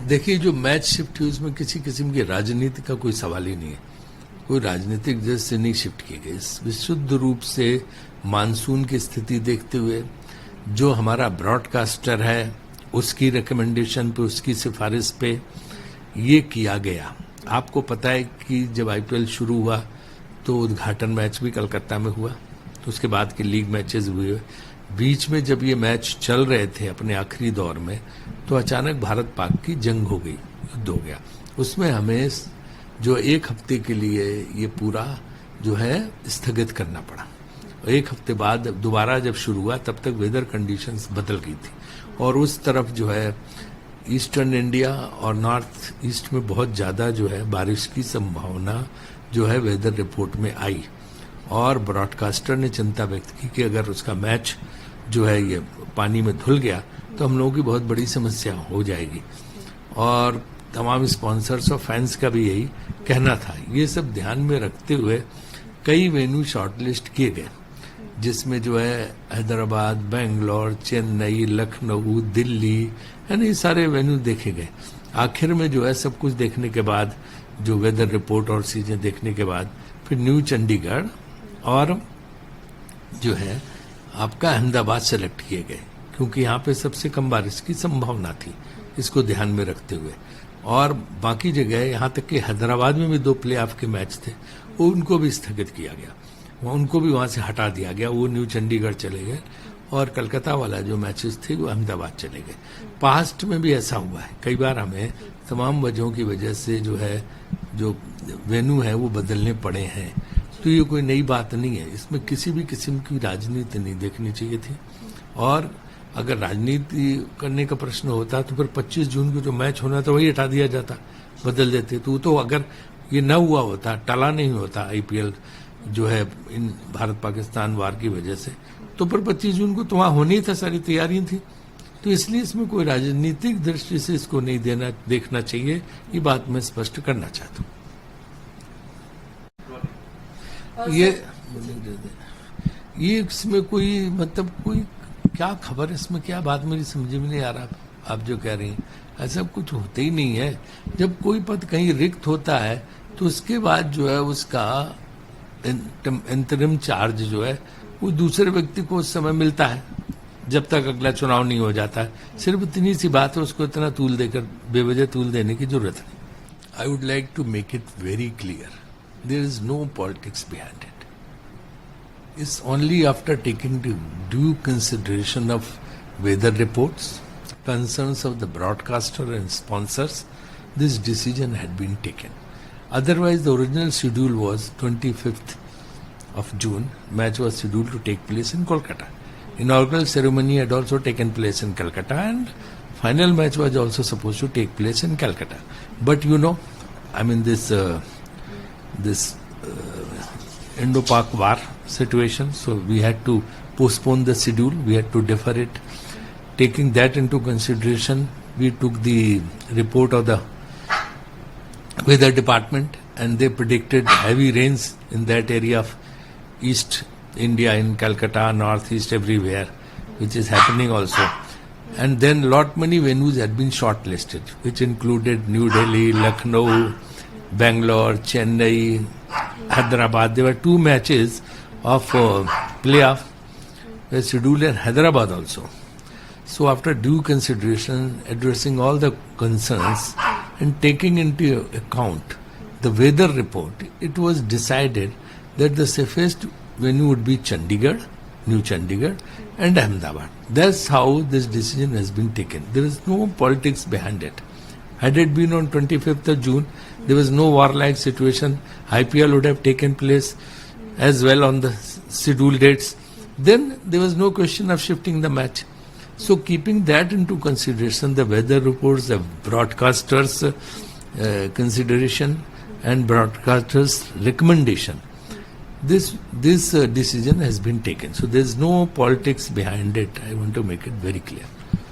देखिए, जो match shift हुई उसमें किसी किस्म की राजनीति का कोई सवाल ही नहीं है। कोई राजनीतिक वजह से नहीं शिफ्ट किए गए। विशुद्ध रूप से मानसून की स्थिति देखते हुए जो हमारा ब्रॉडकास्टर है उसकी रिकमेंडेशन पे, उसकी सिफारिश पे ये किया गया। आपको पता है कि जब आईपीएल शुरू हुआ तो उद्घाटन मैच भी कलकत्ता में हुआ, तो उसके बाद के लीग मैचेस हुए। बीच में जब ये मैच चल रहे थे अपने आखिरी दौर में, तो अचानक भारत पाक की जंग हो गई, युद्ध हो गया। उसमें हमें जो एक हफ्ते के लिए ये पूरा जो है स्थगित करना पड़ा। एक हफ्ते बाद दोबारा जब शुरू हुआ तब तक वेदर कंडीशंस बदल गई थी, और उस तरफ जो है ईस्टर्न इंडिया और नॉर्थ ईस्ट में बहुत ज़्यादा जो है बारिश की संभावना जो है वेदर रिपोर्ट में आई। और ब्रॉडकास्टर ने चिंता व्यक्त की कि अगर उसका मैच जो है ये पानी में धुल गया तो हम लोगों की बहुत बड़ी समस्या हो जाएगी। और तमाम स्पॉन्सर्स और फैंस का भी यही कहना था। ये सब ध्यान में रखते हुए कई वेन्यू शॉर्टलिस्ट किए गए, जिसमें जो है हैदराबाद, बेंगलोर, चेन्नई, लखनऊ, दिल्ली, यानी सारे वेन्यू देखे गए। आखिर में जो है सब कुछ देखने के बाद, जो वेदर रिपोर्ट और चीजें देखने के बाद, फिर न्यू चंडीगढ़ और जो है आपका अहमदाबाद सेलेक्ट किए गए, क्योंकि यहाँ पे सबसे कम बारिश की संभावना थी, इसको ध्यान में रखते हुए। और बाकी जगह यहाँ तक कि हैदराबाद में भी 2 प्ले ऑफ के मैच थे, वो उनको भी स्थगित किया गया, उनको भी वहां से हटा दिया गया। वो न्यू चंडीगढ़ चले गए और कलकत्ता वाला जो मैचेस थे वो अहमदाबाद चले गए। पास्ट में भी ऐसा हुआ है, कई बार हमें तमाम वजहों की वजह से जो है जो वेन्यू है वो बदलने पड़े हैं। तो ये कोई नई बात नहीं है, इसमें किसी भी किस्म की राजनीति नहीं देखनी चाहिए थी। और अगर राजनीति करने का प्रश्न होता तो फिर 25 जून को जो मैच होना था वही हटा दिया जाता, बदल देते। तो अगर ये न हुआ होता, टला नहीं होता आईपीएल जो है इन भारत पाकिस्तान वार की वजह से, तो फिर 25 जून को तो वहां होनी था, सारी तैयारियां थी। तो इसलिए इसमें कोई राजनीतिक दृष्टि से इसको नहीं देखना चाहिए, ये बात मैं स्पष्ट करना चाहता हूँ। ये इसमें कोई मतलब कोई क्या खबर, इसमें क्या बात मेरी समझ में नहीं आ रहा। आप जो कह रही हैं ऐसा कुछ होता ही नहीं है। जब कोई पद कहीं रिक्त होता है तो उसके बाद जो है उसका इंतरिम चार्ज जो है वो दूसरे व्यक्ति को उस समय मिलता है, जब तक अगला चुनाव नहीं हो जाता है। सिर्फ इतनी सी बात है, उसको इतना तूल देकर बेवजह तूल देने की जरूरत नहीं। I would like to make it very clear, there is no politics behind it. It's only after taking due consideration of weather reports, concerns of the broadcaster and sponsors, this decision had been taken. Otherwise, the original schedule was 25th of June. Match was scheduled to take place in Kolkata. Inaugural ceremony had also taken place in Calcutta, and final match was also supposed to take place in Calcutta. But you know, I mean this Indo-Pak war situation, so we had to postpone the schedule, we had to defer it. Taking that into consideration, we took the report of the weather department, and they predicted heavy rains in that area of East India, in Calcutta, Northeast, everywhere, which is happening also. And then many venues had been shortlisted, which included New Delhi, Lucknow, Bangalore, Chennai, Hyderabad. There were 2 matches of playoff were scheduled in Hyderabad also. So after due consideration, addressing all the concerns and taking into account the weather report, it was decided that the safest venue would be Chandigarh, New Chandigarh and Ahmedabad. That's how this decision has been taken. There is no politics behind it. Had it been on 25th of June, there was no war-like situation. IPL would have taken place as well on the scheduled dates. Then there was no question of shifting the match. So keeping that into consideration, the weather reports, the broadcasters' consideration and broadcasters' recommendation, this decision has been taken. So there is no politics behind it. I want to make it very clear.